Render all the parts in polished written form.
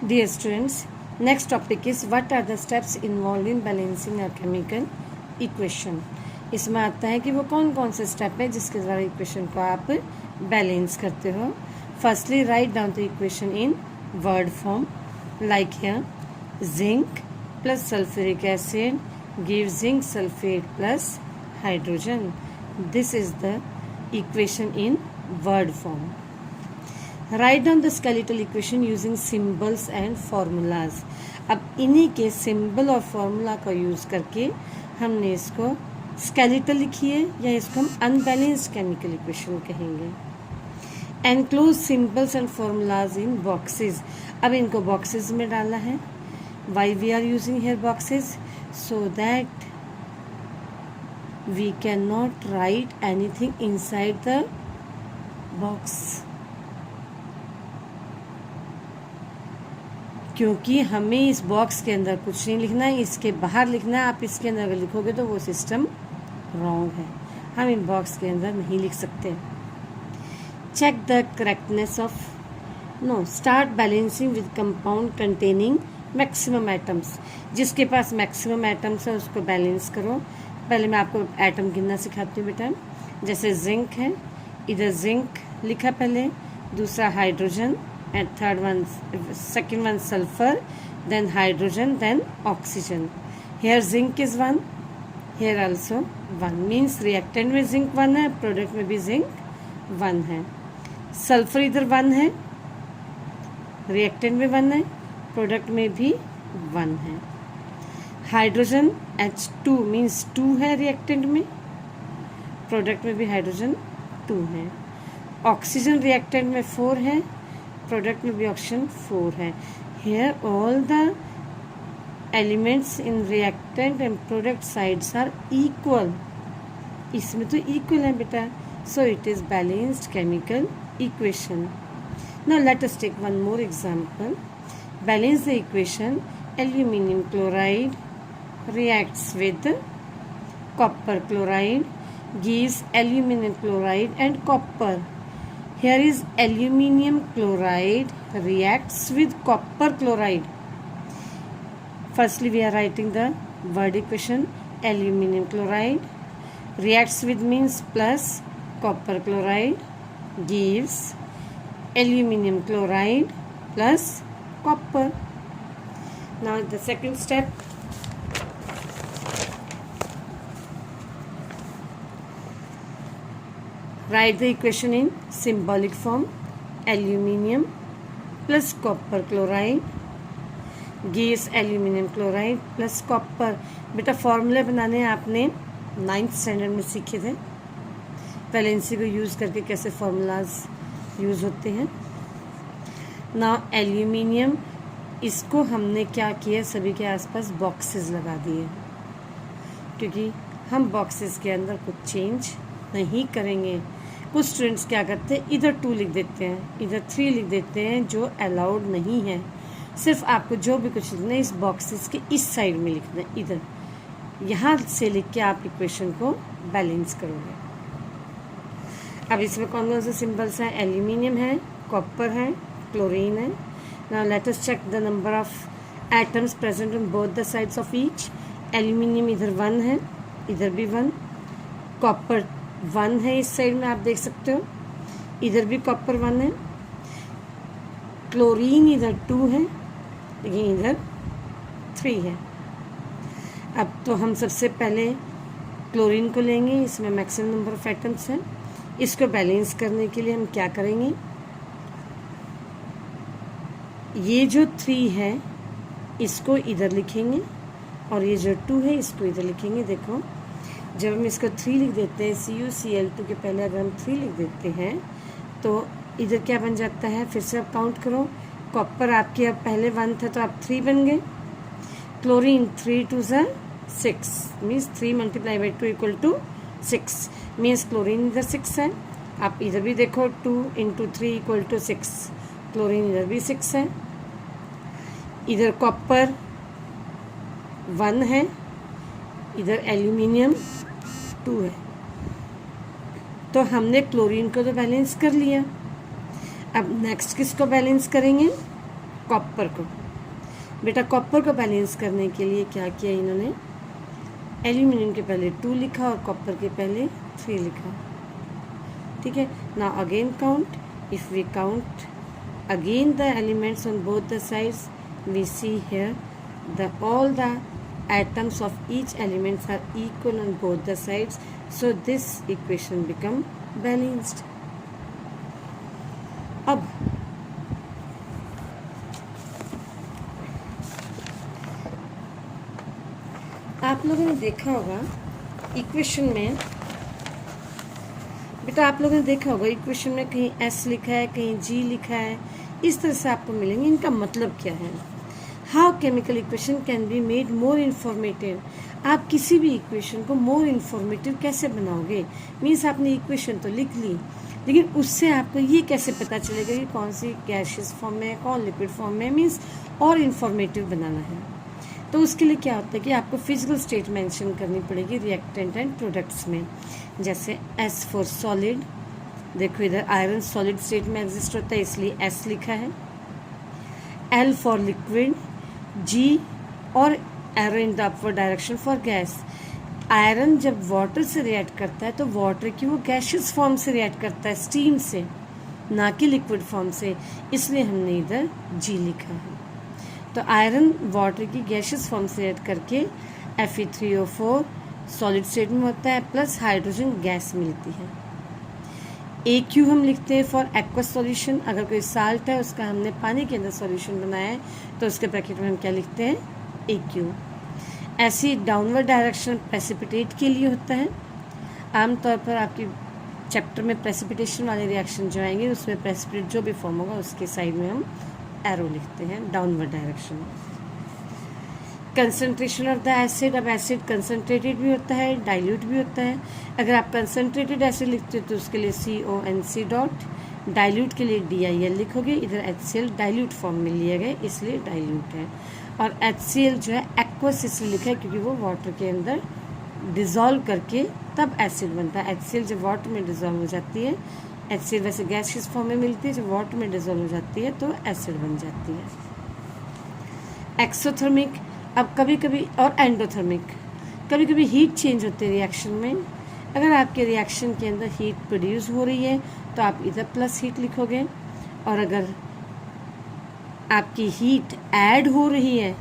Dear students, next topic is what are the steps involved in balancing a chemical equation. इसमें आता है कि वो कौन कौन से स्टेप है जिसके द्वारा इक्वेशन को आप बैलेंस करते हो. Firstly write down the equation in word form like here zinc plus sulphuric acid give zinc sulphate plus hydrogen. This is the equation in word form. Write down the skeletal equation using symbols and formulas. अब इन्हीं के symbol और formula का use करके हमने इसको skeletal लिखी है या इसको हम अनबैलेंस्ड केमिकल इक्वेशन कहेंगे. Enclose symbols and formulas in boxes. अब इनको बॉक्सेस में डाला है. Why we are using here boxes? So that we can not write anything inside the box. क्योंकि हमें इस बॉक्स के अंदर कुछ नहीं लिखना है, इसके बाहर लिखना है. आप इसके अंदर अगर लिखोगे तो वो सिस्टम रॉन्ग है. हम इन बॉक्स के अंदर नहीं लिख सकते. Check the correctness of no start balancing with compound containing maximum atoms. जिसके पास मैक्सिमम एटम्स है उसको बैलेंस करो. पहले मैं आपको एटम गिनना सिखाती हूँ बेटा. जैसे जिंक है, इधर जिंक लिखा पहले, दूसरा hydrogen and third one, second one sulfur, then hydrogen, then oxygen. Here zinc is 1, here also 1, means reactant में zinc 1 है, product में भी zinc 1 है. sulfur इधर 1 है, reactant में 1 है, product में भी 1 है. hydrogen H2 means 2 है reactant में, product में भी hydrogen 2 है. oxygen reactant में 4 है, प्रोडक्ट में भी ऑप्शन 4 है. Here all the elements in reactant and product sides are equal. इसमें तो इक्वल है बेटा. So it is balanced chemical equation. Now let us take one more example. Balance the equation. Aluminium chloride reacts with copper chloride gives aluminium chloride and copper. Here is aluminium chloride reacts with copper chloride. Firstly, we are writing the word equation. Aluminium chloride reacts with means plus copper chloride gives aluminium chloride plus copper. Now the second step. Write the equation in symbolic form. Aluminium plus copper chloride gives aluminium chloride plus copper. बेटा फॉर्मूले बनाने आपने 9th standard में सीखे थे. Valency को use करके कैसे फॉर्मूलाज यूज़ होते हैं. नाउ एल्यूमिनियम, इसको हमने क्या किया, सभी के आसपास बॉक्सेस लगा दिए क्योंकि हम बॉक्सेस के अंदर कुछ चेंज नहीं करेंगे. कुछ स्टूडेंट्स क्या करते हैं, इधर 2 लिख देते हैं, इधर 3 लिख देते हैं, जो अलाउड नहीं है. सिर्फ आपको जो भी कुछ लिखना है इस बॉक्सेस के इस साइड में लिखना है. इधर यहाँ से लिख के आप इक्वेशन को बैलेंस करोगे. अब इसमें कौन कौन से सिंबल्स हैं. एल्यूमिनियम है, कॉपर है, क्लोरीन है. Now let us check the number of atoms present on both the sides of each. Aluminium इधर 1 है, इधर भी 1. कॉपर 1 है, इस साइड में आप देख सकते हो, इधर भी कॉपर 1 है. क्लोरीन इधर 2 है, लेकिन इधर 3 है. अब तो हम सबसे पहले क्लोरीन को लेंगे, इसमें मैक्सिमम नंबर ऑफ एटम्स हैं. इसको बैलेंस करने के लिए हम क्या करेंगे, ये जो 3 है इसको इधर लिखेंगे और ये जो 2 है इसको इधर लिखेंगे. देखो जब हम इसको 3 लिख देते हैं, CuCl2 के पहले अगर हम 3 लिख देते हैं तो इधर क्या बन जाता है, फिर से आप काउंट करो. कॉपर आपके अब पहले 1 था तो आप 3 बन गए. क्लोरीन 3 2 6 मीन्स 3 × 2 = 6 मीन्स क्लोरीन इधर 6 है. आप इधर भी देखो 2 × 3 = 6. क्लोरीन इधर भी 6 है. इधर कॉपर 1 है, इधर एल्यूमिनियम 2 है. तो हमने क्लोरीन को तो बैलेंस कर लिया. अब नेक्स्ट किसको बैलेंस करेंगे, कॉपर को। बेटा कॉपर को बैलेंस करने के लिए क्या किया इन्होंने, एल्यूमिनियम के पहले 2 लिखा और कॉपर के पहले 3 लिखा। ठीक है, now again count, if we count again the elements on both the sides, we see here the all the atoms of each elements are equal on both the sides, so this equation become balanced. अब आप लोगों ने देखा होगा equation में, बेटा आप लोगों ने देखा होगा इक्वेशन में कहीं S लिखा है, कहीं G लिखा है, इस तरह से आपको मिलेंगे। इनका मतलब क्या है, how chemical equation can be made more informative. आप किसी भी इक्वेशन को मोर इन्फॉर्मेटिव कैसे बनाओगे, मीन्स आपने इक्वेशन तो लिख ली, लेकिन उससे आपको ये कैसे पता चलेगा कि कौन सी गैसियस फॉर्म में है, कौन लिक्विड फॉर्म में है, मीन्स और इन्फॉर्मेटिव बनाना है। तो उसके लिए क्या होता है कि आपको फिजिकल स्टेट मेंशन करनी पड़ेगी रिएक्टेंट एंड प्रोडक्ट्स में। जैसे S फॉर सॉलिड, देखो इधर आयरन सॉलिड स्टेट में एग्जिस्ट होता है इसलिए S लिखा है। L फॉर लिक्विड, G और arrow in the upward direction for gas. Iron जब वाटर से रिएक्ट करता है तो वाटर की वो गैसियस फॉर्म से रिएक्ट करता है, स्टीम से, ना कि लिक्विड फॉर्म से, इसलिए हमने इधर G लिखा है। तो आयरन वाटर की गैसियस फॉर्म से रिएक्ट करके Fe3O4 सॉलिड स्टेट में होता है, प्लस हाइड्रोजन गैस मिलती है। AQ हम लिखते हैं फॉर एक्वस सॉल्यूशन, अगर कोई साल्ट है उसका हमने पानी के अंदर सॉल्यूशन बनाया है तो उसके ब्रैकेट में हम क्या लिखते हैं, AQ। ऐसी डाउनवर्ड डायरेक्शन प्रेसिपिटेट के लिए होता है। आमतौर पर आपकी चैप्टर में प्रेसिपिटेशन वाले रिएक्शन जो आएंगे उसमें प्रेसिपिटेट जो भी फॉर्म होगा उसके साइड में हम एरो लिखते हैं, downward direction. Concentration of the acid, अब एसिड कंसंट्रेटेड भी होता है, डाइल्यूट भी होता है। अगर आप कंसंट्रेटेड एसिड लिखते हो तो उसके लिए CONC डॉट, डाइल्यूट के लिए DIL लिखोगे। इधर HCl डाइल्यूट फॉर्म में लिया गया इसलिए डाइल्यूट है, और HCl जो है एक्वस इसलिए लिखा है क्योंकि वो वाटर के अंदर डिज़ोल्व करके तब एसिड बनता है। HCl जब वाटर में डिज़ोल्व हो जाती है, HCl वैसे गैसियस फॉर्म में मिलती है, जब वाटर में डिज़ोल्व हो जाती है तो एसिड बन जाती है। एक्सोथर्मिक, अब कभी कभी, और एंडोथर्मिक, कभी कभी हीट चेंज होती है रिएक्शन में। अगर आपके रिएक्शन के अंदर हीट प्रोड्यूस हो रही है तो आप इधर प्लस हीट लिखोगे, और अगर आपकी हीट ऐड हो रही है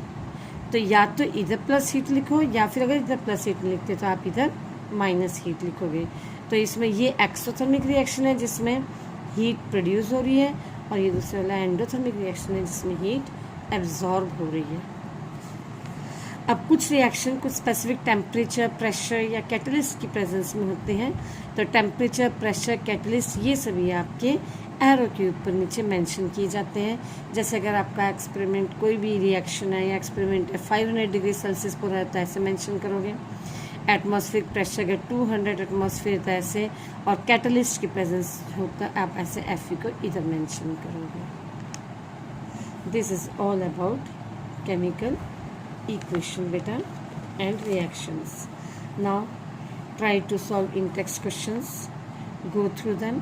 तो या तो इधर प्लस हीट लिखो, या फिर अगर इधर प्लस हीट नहीं लिखते तो आप इधर माइनस हीट लिखोगे। तो इसमें ये एक्सोथर्मिक रिएक्शन है जिसमें हीट प्रोड्यूस हो रही है, और ये दूसरा वाला एंडोथर्मिक रिएक्शन है जिसमें हीट एब्जॉर्ब हो रही है। अब कुछ रिएक्शन कुछ स्पेसिफिक टेम्परेचर, प्रेशर या कैटलिस्ट की प्रेजेंस में होते हैं। तो टेम्परेचर, प्रेशर, कैटलिस्ट ये सभी आपके एरो के ऊपर नीचे मेंशन किए जाते हैं। जैसे अगर आपका एक्सपेरिमेंट कोई भी रिएक्शन है या एक्सपेरिमेंट 500 डिग्री सेल्सियस पर है तो ऐसे मेंशन करोगे। एटमॉस्फेरिक प्रेशर अगर 200 एटमॉस्फेयर तो ऐसे, और कैटलिस्ट की प्रेजेंस होता है आप ऐसे Fe को इधर मेंशन करोगे। This is all about chemical equation beta and reactions. Now try to solve in text questions, go through them